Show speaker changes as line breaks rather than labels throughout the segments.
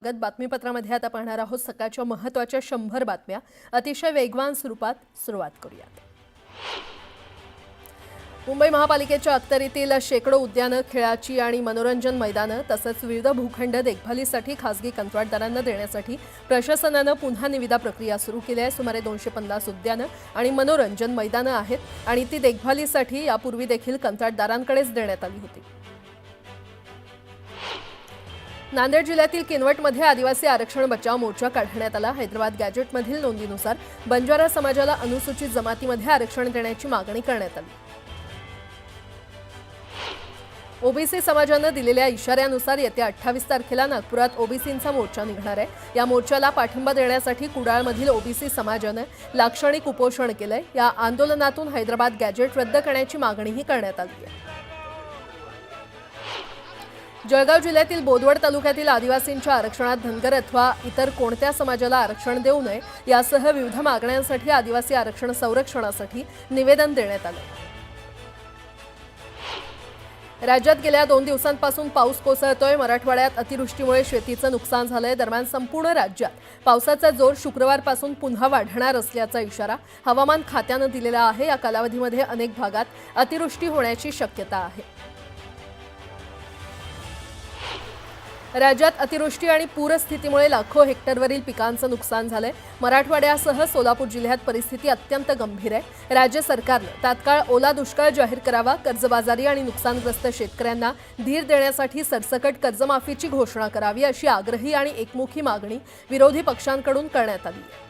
गत बातमीपत्रामध्ये आता पाहणार आहोत सकाळच्या महत्त्वाच्या 100 बातम्या अतिशय वेगवान स्वरूपात सुरुवात करूयात। मुंबई महापालिकेच्या अखत्यारीतील शेकडो उद्यानं, खेळाची आणि मनोरंजन मैदानं तसंच विविध भूखंड देखभालीसाठी खासगी कंत्राटदारांना देण्यासाठी प्रशासनानं पुन्हा निविदा प्रक्रिया सुरू केली आहे। सुमारे 250 उद्यानं आणि मनोरंजन मैदानं आहेत आणि ती देखभालीसाठी यापूर्वी देखील कंत्राटदारांकडेच देण्यात आली होती। नांदेड जिल्ह्यातील किनवटमध्ये आदिवासी आरक्षण बचाव मोर्चा काढण्यात आला। हैदराबाद गॅजेटमधील नोंदीनुसार बंजारा समाजाला अनुसूचित जमातीमध्ये आरक्षण देण्याची मागणी करण्यात आली। ओबीसी समाजानं दिलेल्या इशाऱ्यानुसार येत्या 28 तारखेला नागपुरात ओबीसींचा मोर्चा निघणार आहे। या मोर्चाला पाठिंबा देण्यासाठी कुडाळमधील ओबीसी समाजानं लाक्षणिक उपोषण केलंय। या आंदोलनातून हैदराबाद गॅजेट रद्द करण्याची मागणीही करण्यात आली आहे। जळगाव जिल्ह्यातील बोदवड तालुक्यातील आदिवासींच्या आरक्षणात धनगर अथवा इतर कोणत्या समाजाला आरक्षण देऊ नये यासह विविध मागण्यांसाठी आदिवासी आरक्षण संरक्षणासाठी निवेदन देण्यात आले। राज्यात गेल्या 2 दिवसांपासून पाऊस कोसळतोय। मराठवाड्यात अतिवृष्टीमुळे शेतीचं नुकसान झालंय। दरम्यान संपूर्ण राज्यात पावसाचा जोर शुक्रवारपासून पुन्हा वाढणार असल्याचा इशारा हवामान खात्यानं दिलेला आहे। या कालावधीमध्ये अनेक भागात अतिवृष्टी होण्याची शक्यता आहे। राज्यात अतिवृष्टी आणि पूरस्थितीमुळे लाखो हेक्टरवरील पिकांचं नुकसान झालंय। मराठवाड्यासह सोलापूर जिल्ह्यात परिस्थिती अत्यंत गंभीर आहे। राज्य सरकारनं तात्काळ ओला दुष्काळ जाहीर करावा, कर्जबाजारी आणि नुकसानग्रस्त शेतकऱ्यांना धीर देण्यासाठी सरसकट कर्जमाफीची घोषणा करावी अशी आग्रही आणि एकमुखी मागणी विरोधी पक्षांकडून करण्यात आली आहे।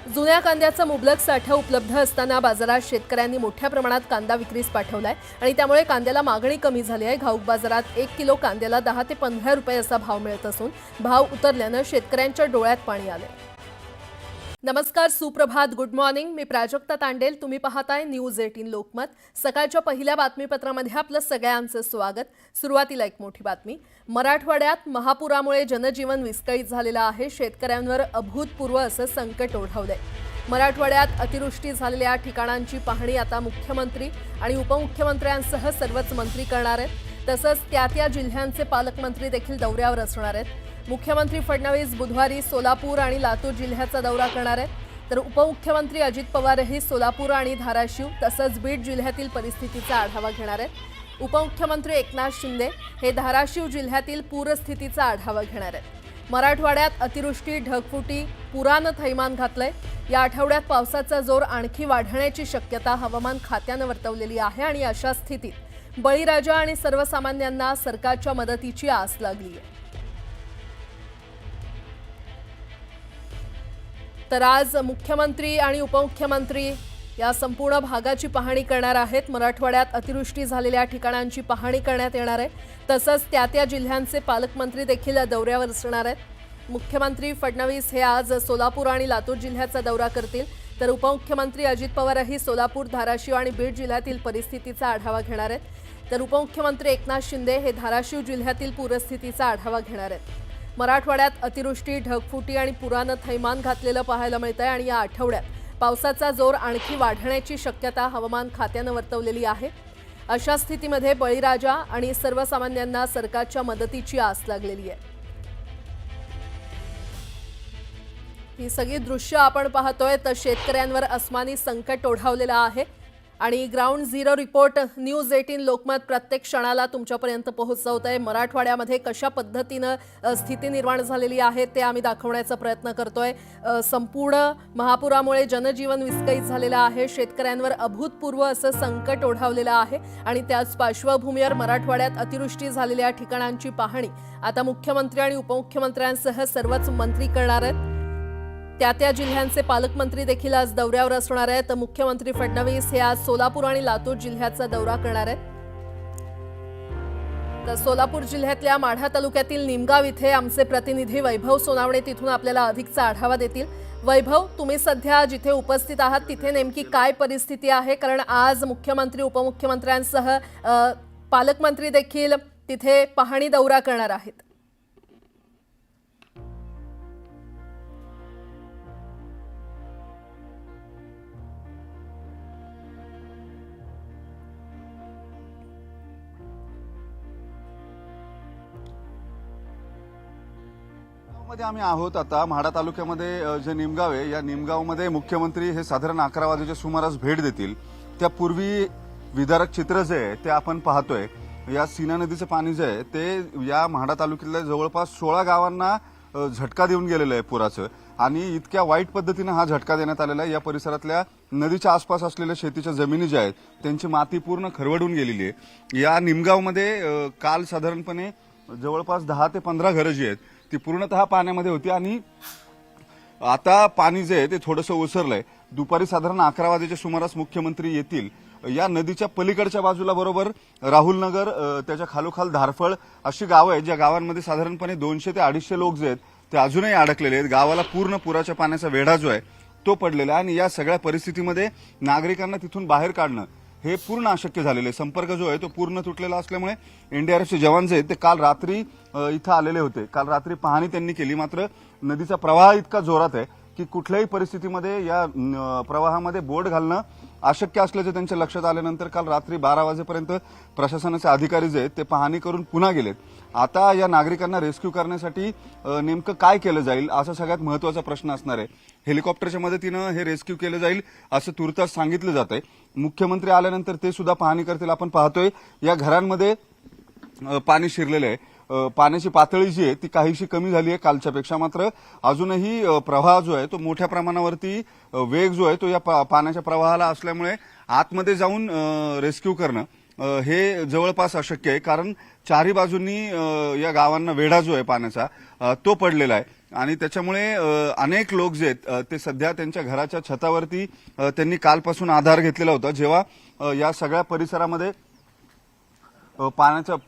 जुन्या कांद्याचा मुबलक साठा उपलब्ध असताना बाजारात शेतकऱ्यांनी मोठ्या प्रमाणात कांदा विक्रीस पाठवलाय आणि त्यामुळे कांद्याला मागणी कमी झाली आहे। घाऊक बाजारात 1 किलो कांद्याला 10 ते 15 रुपये असा भाव मिळत असून भाव उतरल्यानं शेतकऱ्यांच्या डोळ्यात पाणी आले। नमस्कार, सुप्रभात, गुड मॉर्निंग। मी प्राजक्ता तांडेल। तुम्ही पाहताय न्यूज 18 लोकमत। सकाळच्या पहिल्या बातमीपत्रामध्ये आपलं सगळ्यांचं स्वागत। सुरुवातीला एक मोठी बातमी। मराठवाड्यात महापुरामुळे जनजीवन विस्कळीत झालेलं आहे। शेतकऱ्यांवर अभूतपूर्व असं संकट ओढवलंय। मराठवाड्यात अतिवृष्टी झालेल्या ठिकाणांची पाहणी आता मुख्यमंत्री आणि उपमुख्यमंत्र्यांसह सर्वच मंत्री करणार आहेत। तसंच त्या जिल्ह्यांचे पालकमंत्री देखील दौऱ्यावर असणार आहेत। मुख्यमंत्री फडणवीस बुधवारी सोलापूर आणि लातूर जिल्ह्याचा दौरा करणार आहेत, तर उपमुख्यमंत्री अजित पवारही सोलापूर आणि धाराशिव तसंच बीड जिल्ह्यातील परिस्थितीचा आढावा घेणार आहेत। उपमुख्यमंत्री एकनाथ शिंदे हे धाराशिव जिल्ह्यातील पूरस्थितीचा आढावा घेणार आहेत। मराठवाड्यात अतिवृष्टी, ढगफुटी, पुरानं थैमान घातलंय। या आठवड्यात पावसाचा जोर आणखी वाढण्याची शक्यता हवामान खात्यानं वर्तवलेली आहे आणि अशा स्थितीत बळीराजा आणि सर्वसामान्यांना सरकारच्या मदतीची आस लागली आहे। तर आज मुख्यमंत्री आणि उपमुख्यमंत्री या संपूर्ण भागाची पाहणी करणार आहेत। मराठवाड्यात अतिवृष्टी झालेल्या ठिकाणांची पाहणी करण्यात येणार आहे। तसंच त्या जिल्ह्यांचे पालकमंत्री देखील दौऱ्यावर असणार आहेत। मुख्यमंत्री फडणवीस हे आज सोलापूर आणि लातूर जिल्ह्याचा दौरा करतील, तर उपमुख्यमंत्री अजित पवारही सोलापूर, धाराशिव आणि बीड जिल्ह्यातील परिस्थितीचा आढावा घेणार आहेत। तर उपमुख्यमंत्री एकनाथ शिंदे हे धाराशिव जिल्ह्यातील पूरस्थितीचा आढावा घेणार आहेत। मराठवाड्यात अतिवृष्टी, ढगफुटी आणि पुरानं थैमान घातलेलं पाहायला मिळतंय आणि या आठवड्यात पावसाचा जोर आणखी वाढण्याची शक्यता हवामान खात्यानं वर्तवलेली आहे। अशा स्थितीमध्ये बळीराजा आणि सर्वसामान्यांना सरकारच्या मदतीची आस लागलेली आहे। ही सगळी दृश्य आपण पाहतोय तर शेतकऱ्यांवर अस्मानी संकट ओढावलेलं आहे आणि ground zero report news 18 Lokmat प्रत्येक क्षणाला तुमच्यापर्यंत पोहोचवत आहे। मराठवाड्यामध्ये कशा पद्धतीनं स्थिती निर्माण झालेली आहे ते आम्ही दाखवण्याचा प्रयत्न करतोय। संपूर्ण महापुरामुळे जनजीवन विस्कळीत झालेलं आहे। शेतकऱ्यांवर अभूतपूर्व असं संकट ओढावलेलं आहे आणि त्याच पार्श्वभूमीवर मराठवाड्यात अतिवृष्टी झालेल्या ठिकाणांची पाहणी आता मुख्यमंत्री आणि उपमुख्यमंत्र्यांसह सर्वच मंत्री करणार आहेत। त्या जिल्ह्यांचे पालकमंत्री देखील आज दौऱ्यावर असणार आहेत। तर मुख्यमंत्री फडणवीस हे आज सोलापूर आणि लातूर जिल्ह्याचा दौरा करणार आहेत। तर सोलापूर जिल्ह्यातल्या माढा तालुक्यातील निमगाव इथे आमचे प्रतिनिधी वैभव सोनावणे तिथून आपल्याला अधिकचा आढावा देतील। वैभव, तुम्ही सध्या जिथे उपस्थित आहात तिथे नेमकी काय परिस्थिती आहे? कारण आज मुख्यमंत्री उपमुख्यमंत्र्यांसह पालकमंत्री देखील तिथे पाहणी दौरा करणार आहेत।
मध्ये आम्ही आहोत आता म्हाडा तालुक्यामध्ये जे निमगाव आहे, या निमगावमध्ये मुख्यमंत्री हे साधारण 11 वाजेच्या सुमारास भेट देतील. त्यापूर्वी विदारक चित्र जे आहे ते आपण पाहतोय. या सीना नदीचं पाणी जे आहे ते या म्हाडा तालुक्यातल्या जवळपास 16 गावांना झटका देऊन गेलेलं आहे पुराचं, आणि इतक्या वाईट पद्धतीने हा झटका देण्यात आलेला आहे. या परिसरातल्या नदीच्या आसपास असलेल्या शेतीच्या जमिनी ज्या आहेत त्यांची माती पूर्ण खरवडून गेलेली आहे. या निमगावमध्ये काल साधारणपणे जवळपास 10 ते 15 घरं जी आहेत ती पूर्णतः पाण्यामध्ये होती, आणि आता पाणी जे आहे ते थोडंसं ओसरलंय. दुपारी साधारण 11 वाजेच्या सुमारास मुख्यमंत्री येतील. या नदीच्या पलीकडच्या बाजूला बरोबर राहुलनगर, त्याच्या खालोखाल धारफळ अशी गावं आहेत, ज्या गावांमध्ये साधारणपणे 200 ते 250 लोक जे आहेत ते अजूनही अडकलेले आहेत. गावाला पूर्ण पुराच्या पाण्याचा वेढा जो आहे तो पडलेला आहे, आणि या सगळ्या परिस्थितीमध्ये नागरिकांना तिथून बाहेर काढणं हे पूर्ण अशक्य झालेलं आहे. संपर्क जो आहे तो पूर्ण तुटलेला असल्यामुळे एनडीआरएफचे जवान जे आहेत ते काल रात्री इथं आलेले होते. काल रात्री पाहणी त्यांनी केली, मात्र नदीचा प्रवाह इतका जोरात आहे की कुठल्याही परिस्थितीमध्ये या प्रवाहामध्ये बोट घालणं अशक्य असल्याचं त्यांच्या लक्षात आल्यानंतर काल रात्री 12 वाजेपर्यंत प्रशासनाचे अधिकारी जे आहेत ते पाहणी करून पुन्हा गेलेत. आता या नागरिकांना रेस्क्यू करण्यासाठी नेमकं काय केलं जाईल असा सगळ्यात महत्वाचा प्रश्न असणार आहे. हेलिकॉप्टरच्या मदतीनं हे रेस्क्यू केलं जाईल असं तुर्तास सांगितलं जात आहे. मुख्यमंत्री आल्यानंतर ते सुद्धा पाहणी करतील. आपण पाहतोय या घरांमध्ये पाणी शिरलेलं आहे. पाण्याची पातळी जी आहे ती काहीशी कमी झाली आहे कालच्यापेक्षा, मात्र अजूनही प्रवाह जो आहे तो मोठ्या प्रमाणावरती वेग जो आहे तो या पाण्याच्या प्रवाहाला असल्यामुळे आतमध्ये जाऊन रेस्क्यू करणं हे जवळपास अशक्य आहे. कारण चारही बाजूंनी या गावांना वेढा जो आहे पाण्याचा तो पडलेला आहे, आणि त्याच्यामुळे अनेक लोक जे आहेत ते सध्या त्यांच्या घराच्या छतावरती त्यांनी कालपासून आधार घेतलेला होता. जेव्हा या सगळ्या परिसरामध्ये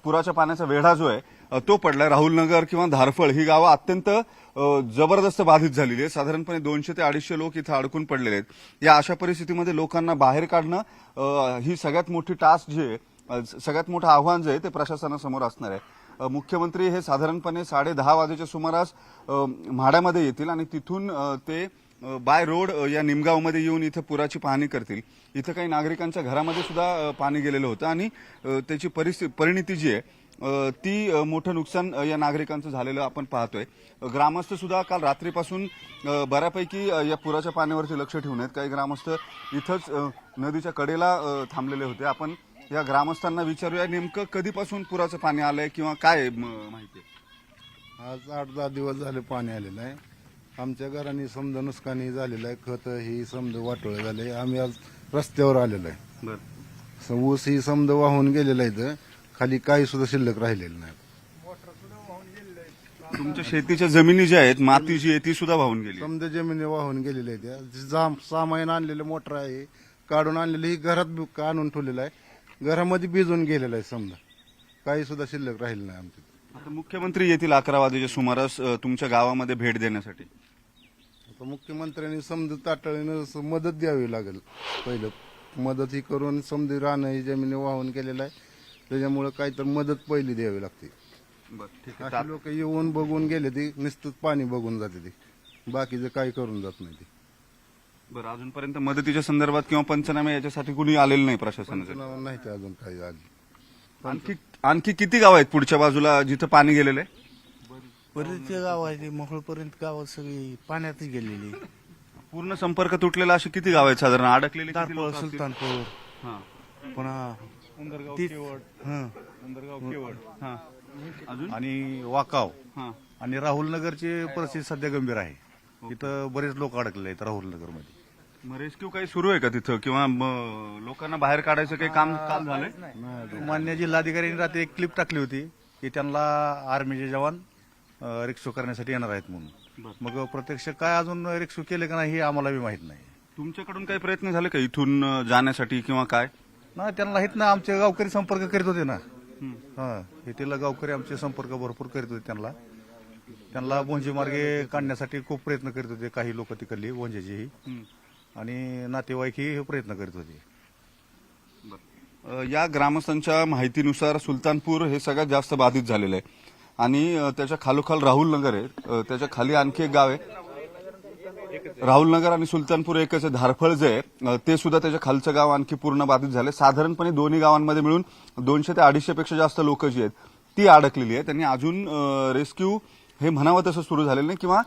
पुराच्या पाण्याचा वेढा जो आहे तो पडलाय. राहुलनगर किंवा धारफळ ही गावं अत्यंत जबरदस्त बाधित झालेली आहे. साधारणपणे 200 ते 250 लोक इथं अडकून पडलेले आहेत. या अशा परिस्थितीमध्ये लोकांना बाहेर काढणं ही सगळ्यात मोठी टास्क जी आहे, सगळ्यात मोठं आव्हान जे आहे ते प्रशासनासमोर असणार आहे. मुख्यमंत्री हे साधारणपणे 10:30 वाजेच्या सुमारास म्हाड्यामध्ये येतील, आणि तिथून ते बाय रोड या निमगावमध्ये येऊन इथं पुराची पाहणी करतील. इथं काही नागरिकांच्या घरामध्ये सुद्धा पाणी गेलेलं होतं, आणि त्याची परिणिती जी आहे ती मोठं नुकसान या नागरिकांचं झालेलं आपण पाहतोय. ग्रामस्थ सुद्धा काल रात्रीपासून बऱ्यापैकी या पुराच्या पाण्यावरती लक्ष ठेवून आहेत. काही ग्रामस्थ इथंच नदीच्या कडेला थांबलेले होते. आपण या ग्रामस्थांना विचारूया नेमकं कधीपासून पुराचं पाणी आलंय किंवा काय माहिती आहे.
आज 8-10 दिवस झाले पाणी आलेलं आहे. आमच्या घरांनी समजा नुकसानी झालेलं आहे. खत ही समजा वाटोळे झाले. आम्ही आज रस्त्यावर आलेलो आहे.
बरं,
ऊस ही समजा वाहून गेलेला आहे. खाली काही सुद्धा शिल्लक राहिलेलं नाही.
तुमच्या शेतीच्या जमिनी ज्या आहेत, माती जी आहे ती सुद्धा वाहून गेली.
समजा जमिनी वाहून गेलेल्या आहेत. सामाईन आणलेलं मोटर आहे, काढून आणलेलं ही घरात आणून ठेवलेलं आहे. घरामध्ये भिजून गेलेलं आहे. समजा काही सुद्धा शिल्लक राहिलं नाही आमच्या.
आता मुख्यमंत्री येतील 11 वाजेच्या सुमारास तुमच्या गावामध्ये भेट देण्यासाठी.
आता मुख्यमंत्र्यांनी समजा तातडीनं मदत द्यावी लागेल. पहिलं मदत ही करून समजा राहणं ही जमिनी वाहून गेलेलं आहे, त्याच्यामुळे काहीतरी मदत पहिली द्यावी लागते. अशी लोक येऊन बघून गेले ती नुसतंच पाणी बघून जाते ती, बाकीचं काही करून जात नाही ती.
बरं, अजूनपर्यंत मदतीच्या संदर्भात किंवा पंचनामे याच्यासाठी कुणी आलेलं नाही प्रशासनाचं?
नाही ते अजून काही आली.
आणखी किती गाव आहेत पुढच्या बाजूला जिथं पाणी गेलेलं आहे?
बरेच गाव आहे, मोहोळपर्यंत गावात सगळी पाण्यातच गेलेली.
पूर्ण संपर्क तुटलेला अशी किती गाव आहेत साधारण अडकलेली?
तारपळ, सुलतानपूर,
हां,
पुन्हा
उंदरगाव,
ती-
केवड,
हं.
उंदरगाव, केवड, हां, अजून
आणि वाकाव
हां.
आणि राहुलनगरची परिस्थिती सध्या गंभीर आहे. इथं बरेच लोक अडकले आहेत राहुलनगरमध्ये.
मग रेस्क्यू काही सुरू आहे का तिथं, किंवा लोकांना बाहेर काढायचं काही काम झालंय?
मान्य जिल्हाधिकाऱ्यांनी रात्री एक क्लिप टाकली होती की त्यांना आर्मीचे जवान रेस्क्यू करण्यासाठी येणार आहेत म्हणून. मग प्रत्यक्ष काय अजून रेस्क्यू केले का नाही हे आम्हाला बी माहित नाही.
तुमच्याकडून काही प्रयत्न झाले का इथून जाण्यासाठी किंवा काय?
ना त्यांना हित ना आमचे गावकरी संपर्क करीत होते ना. हा, इथला गावकरी आमचे संपर्क भरपूर करीत होते. त्यांना भोंजी मार्गे काढण्यासाठी खूप प्रयत्न करीत होते काही लोक तिकडली भोंजेचीही, आणि नातेवाईकही प्रयत्न करीत होते.
या ग्रामस्थांच्या माहितीनुसार सुलतानपूर हे सगळ्यात जास्त बाधित झालेलं आहे, आणि त्याच्या खालोखाल राहुलनगर आहे. त्याच्या खाली आणखी एक गाव आहे. राहुलनगर आणि सुलतानपूर एकच आहे. धारफळ जे आहे ते सुद्धा त्याच्या खालचं गाव आणखी पूर्ण बाधित झाले. साधारणपणे दोन्ही गावांमध्ये मिळून 200 ते 250 पेक्षा जास्त लोक जी आहेत ती अडकलेली आहेत. त्यांनी अजून रेस्क्यू हे म्हणावं तसं सुरू झालेलं नाही किंवा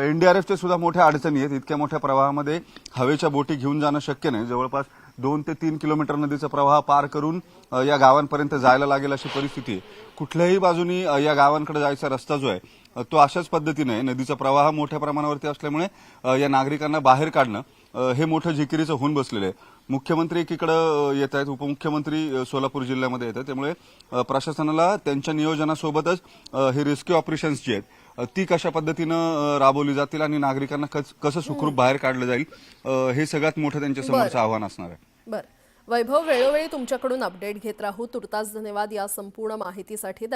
एनडीआरएफच्या सुद्धा मोठ्या अडचणी आहेत. इतक्या मोठ्या प्रवाहामध्ये हवेच्या बोटी घेऊन जाणं शक्य नाही. जवळपास 2 ते 3 किलोमीटर नदीचा प्रवाह पार करून या गावांपर्यंत जायला लागेल अशी परिस्थिती आहे. कुठल्याही बाजूनी या गावांकडे जायचा रस्ता जो आहे तो अशाच पद्धतीने आहे. नदीचा प्रवाह मोठ्या प्रमाणावरती असल्यामुळे या नागरिकांना बाहेर काढणं हे मोठं जिकिरीचं होऊन बसलेलं आहे. मुख्यमंत्री एकीकडे येत आहेत, उपमुख्यमंत्री सोलापूर जिल्ह्यामध्ये येत आहेत. त्यामुळे प्रशासनाला त्यांच्या नियोजनासोबतच हे रेस्क्यू ऑपरेशन्स जी आहेत ती कशा पद्धतीनं राबवली जातील आणि नागरिकांना कसं सुखरूप बाहेर काढलं जाईल हे सगळ्यात मोठं त्यांच्या समोरचं आव्हान असणार आहे.
बरं वैभव, वेळोवेळी तुमच्याकडून अपडेट घेत राहू. तुर्तास धन्यवाद या संपूर्ण माहितीसाठी.